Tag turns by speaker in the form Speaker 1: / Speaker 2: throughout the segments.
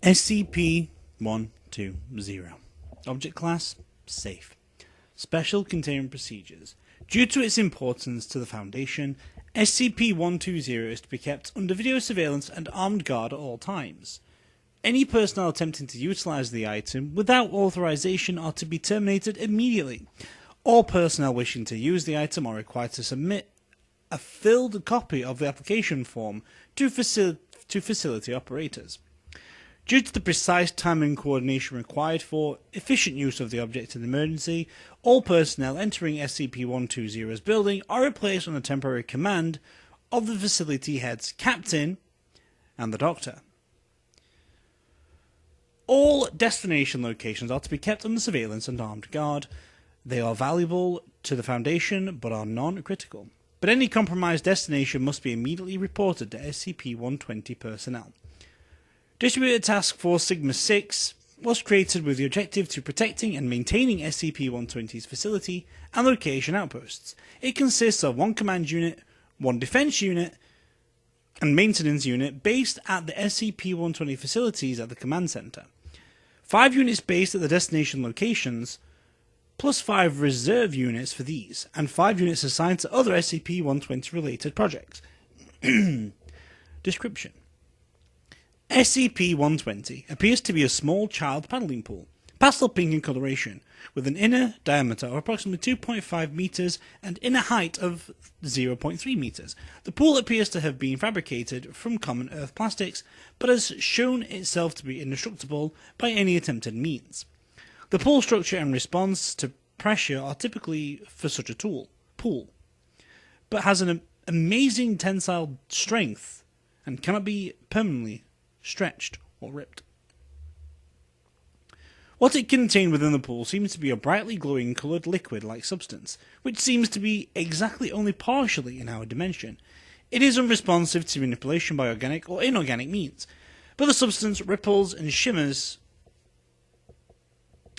Speaker 1: SCP-120. Object Class: Safe. Special Containment Procedures. Due to its importance to the Foundation, SCP-120 is to be kept under video surveillance and armed guard at all times. Any personnel attempting to utilize the item without authorization are to be terminated immediately. All personnel wishing to use the item are required to submit a filled copy of the application form to facility operators. Due to the precise time and coordination required for efficient use of the object in emergency, all personnel entering SCP-120's building are replaced on the temporary command of the facility head's captain and the doctor. All destination locations are to be kept under surveillance and armed guard. They are valuable to the Foundation but are non-critical. But any compromised destination must be immediately reported to SCP-120 personnel. Distributed Task Force Sigma-6 was created with the objective to protecting and maintaining SCP-120's facility and location outposts. It consists of one command unit, one defense unit, and maintenance unit based at the SCP-120 facilities at the command center. 5 units based at the destination locations, plus 5 reserve units for these, and 5 units assigned to other SCP-120 related projects. Description: SCP-120 appears to be a small child paddling pool, pastel pink in coloration, with an inner diameter of approximately 2.5 meters and inner height of 0.3 meters. The pool appears to have been fabricated from common earth plastics, but has shown itself to be indestructible by any attempted means. The pool structure and response to pressure are typically for such a pool, but has an amazing tensile strength and cannot be permanently stretched or ripped. What it contained within the pool seems to be a brightly glowing coloured liquid-like substance, which seems to be exactly only partially in our dimension. It is unresponsive to manipulation by organic or inorganic means, but the substance ripples and shimmers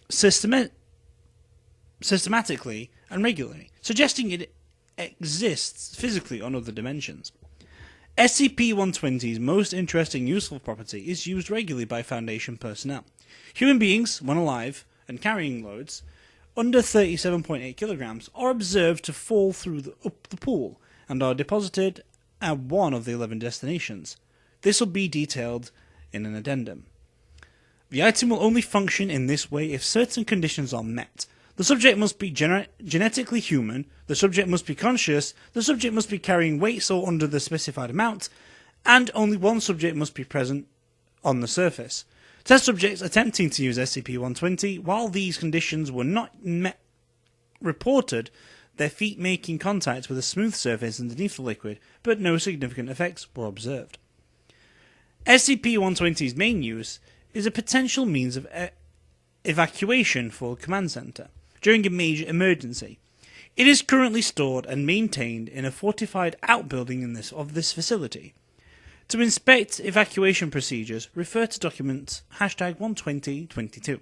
Speaker 1: systematically and regularly, suggesting it exists physically on other dimensions. SCP-120's most interesting useful property is used regularly by Foundation personnel. Human beings, when alive and carrying loads under 37.8 kilograms, are observed to fall up the pool and are deposited at one of the 11 destinations. This will be detailed in an addendum. The item will only function in this way if certain conditions are met. The subject must be genetically human, the subject must be conscious, the subject must be carrying weights or under the specified amount, and only one subject must be present on the surface. Test subjects attempting to use SCP-120, while these conditions were not met, reported their feet making contact with a smooth surface underneath the liquid, but no significant effects were observed. SCP-120's main use is a potential means of evacuation for the command center during a major emergency. It is currently stored and maintained in a fortified outbuilding of this facility. To inspect evacuation procedures, refer to document #12022.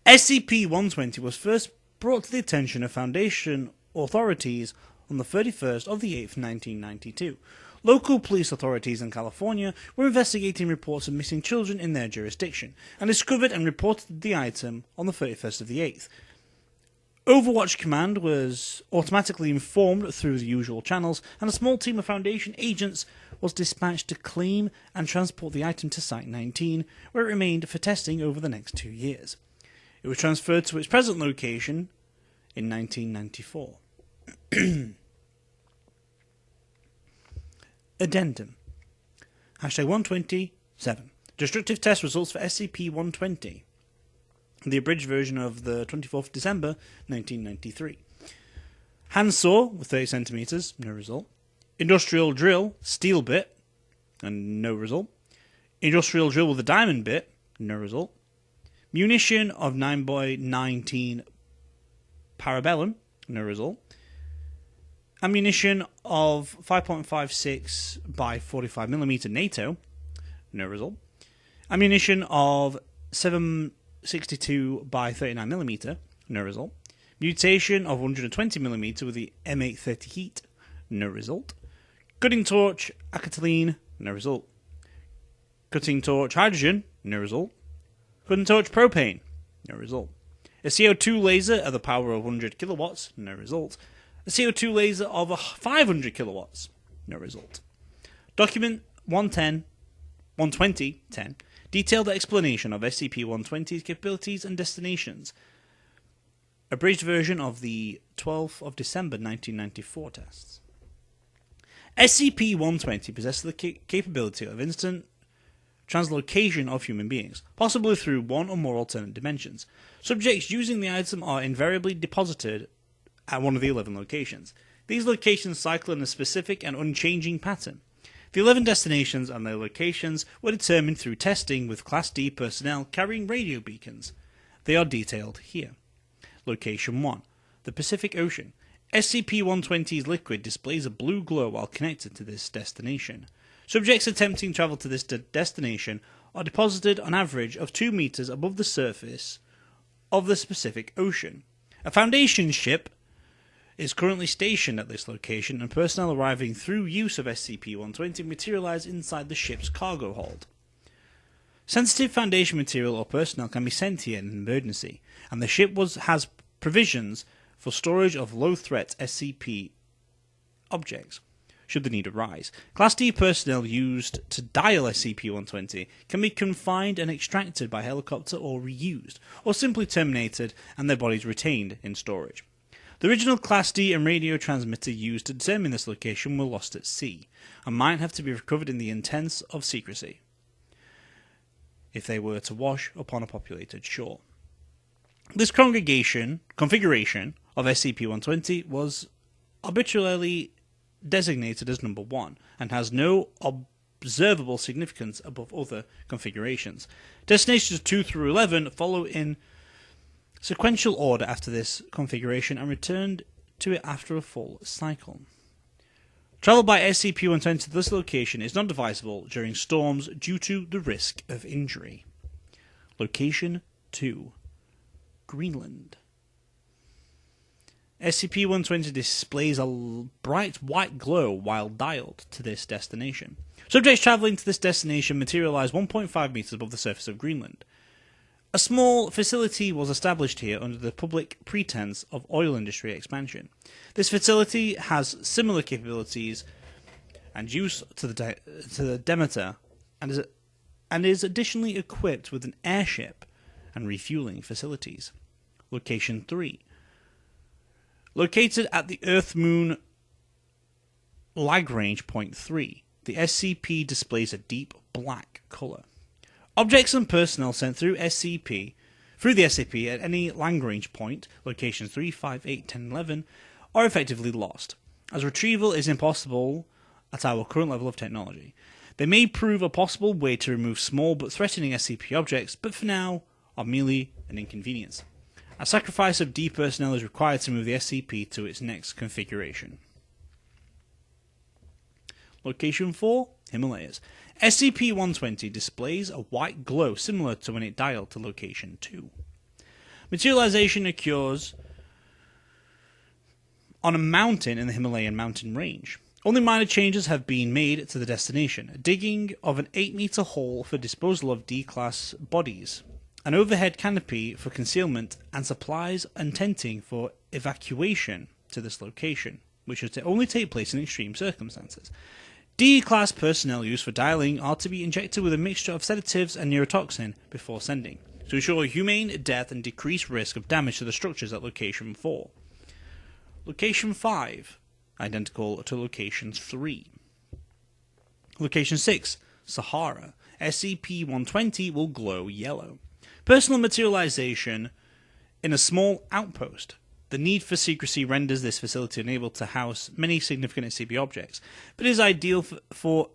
Speaker 1: SCP-120 was first brought to the attention of Foundation authorities on the 31st of the 8th, 1992. Local police authorities in California were investigating reports of missing children in their jurisdiction, and discovered and reported the item on the 31st of the 8th. Overwatch Command was automatically informed through the usual channels, and a small team of Foundation agents was dispatched to claim and transport the item to Site 19, where it remained for testing over the next 2 years. It was transferred to its present location in 1994. Addendum #127. Destructive test results for SCP-120. The abridged version of the 24th December 1993. Handsaw with 30 centimeters, no result. Industrial drill, steel bit, and no result. Industrial drill with a diamond bit, no result. Munition of 9x19 parabellum, no result. Ammunition of 5.56 by 45mm NATO, no result. Ammunition of 762 by 39mm, no result. Mutation of 120mm with the M830 heat, no result. Cutting torch, acetylene, no result. Cutting torch hydrogen, no result. Cutting torch propane, no result. A CO2 laser at the power of 100 kilowatts, no result. A CO2 laser of 500 kilowatts, no result. Document 120-10, detailed explanation of SCP-120's capabilities and destinations. Abridged version of the 12th of December 1994 tests. SCP-120 possesses the capability of instant translocation of human beings, possibly through one or more alternate dimensions. Subjects using the item are invariably deposited at one of the 11 locations. These locations cycle in a specific and unchanging pattern. The 11 destinations and their locations were determined through testing with Class D personnel carrying radio beacons. They are detailed here. Location 1. The Pacific Ocean. SCP-120's liquid displays a blue glow while connected to this destination. Subjects attempting travel to this destination are deposited on average of 2 meters above the surface of the Pacific Ocean. A Foundation ship is currently stationed at this location, and personnel arriving through use of SCP-120 materialize inside the ship's cargo hold. Sensitive Foundation material or personnel can be sent here in an emergency, and the ship has provisions for storage of low-threat SCP objects, should the need arise. Class D personnel used to dial SCP-120 can be confined and extracted by helicopter or reused, or simply terminated and their bodies retained in storage. The original Class D and radio transmitter used to determine this location were lost at sea, and might have to be recovered in the intents of secrecy if they were to wash upon a populated shore. This configuration of SCP-120 was arbitrarily designated as number 1, and has no observable significance above other configurations. Destinations 2 through 11 follow in sequential order after this configuration and returned to it after a full cycle. Travel by SCP-120 to this location is not advisable during storms due to the risk of injury. Location 2. Greenland. SCP-120 displays a bright white glow while dialed to this destination. Subjects travelling to this destination materialize 1.5 meters above the surface of Greenland. A small facility was established here under the public pretense of oil industry expansion. This facility has similar capabilities and use to the Demeter, and is additionally equipped with an airship and refueling facilities. Location 3. Located at the Earth-Moon Lagrange Point 3, the SCP displays a deep black colour. Objects and personnel sent through the SCP at any Lagrange point, locations 3, 5, 8, 10, 11, are effectively lost, as retrieval is impossible at our current level of technology. They may prove a possible way to remove small but threatening SCP objects, but for now are merely an inconvenience. A sacrifice of D personnel is required to move the SCP to its next configuration. Location 4, Himalayas. SCP-120 displays a white glow similar to when it dialed to Location 2. Materialization occurs on a mountain in the Himalayan mountain range. Only minor changes have been made to the destination. Digging of an 8-meter hole for disposal of D-class bodies, an overhead canopy for concealment, and supplies and tenting for evacuation to this location, which should only take place in extreme circumstances. D-class personnel used for dialing are to be injected with a mixture of sedatives and neurotoxin before sending, to ensure humane death and decrease risk of damage to the structures at Location 4. Location 5, identical to Location 3. Location 6, Sahara. SCP-120 will glow yellow. Personal materialization in a small outpost. The need for secrecy renders this facility unable to house many significant SCP objects, but is ideal for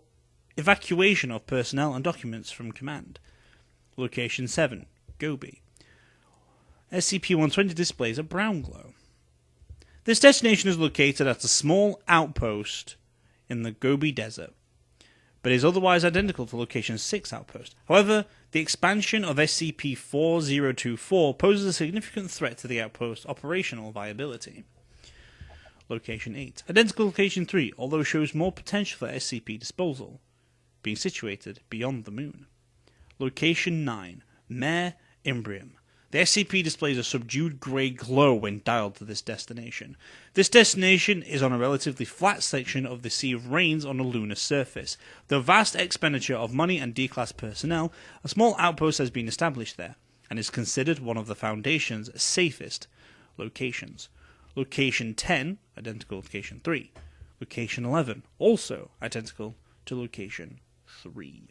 Speaker 1: evacuation of personnel and documents from command. Location 7, Gobi. SCP-120 displays a brown glow. This destination is located at a small outpost in the Gobi Desert, but is otherwise identical to Location 6 outpost. However, the expansion of SCP-4024 poses a significant threat to the outpost's operational viability. Location 8. Identical to Location 3, although shows more potential for SCP disposal, being situated beyond the moon. Location 9, Mare Imbrium. The SCP displays a subdued grey glow when dialed to this destination. This destination is on a relatively flat section of the Sea of Rains on a lunar surface. The vast expenditure of money and D-class personnel, a small outpost has been established there, and is considered one of the Foundation's safest locations. Location 10, identical to Location 3. Location 11, also identical to Location 3.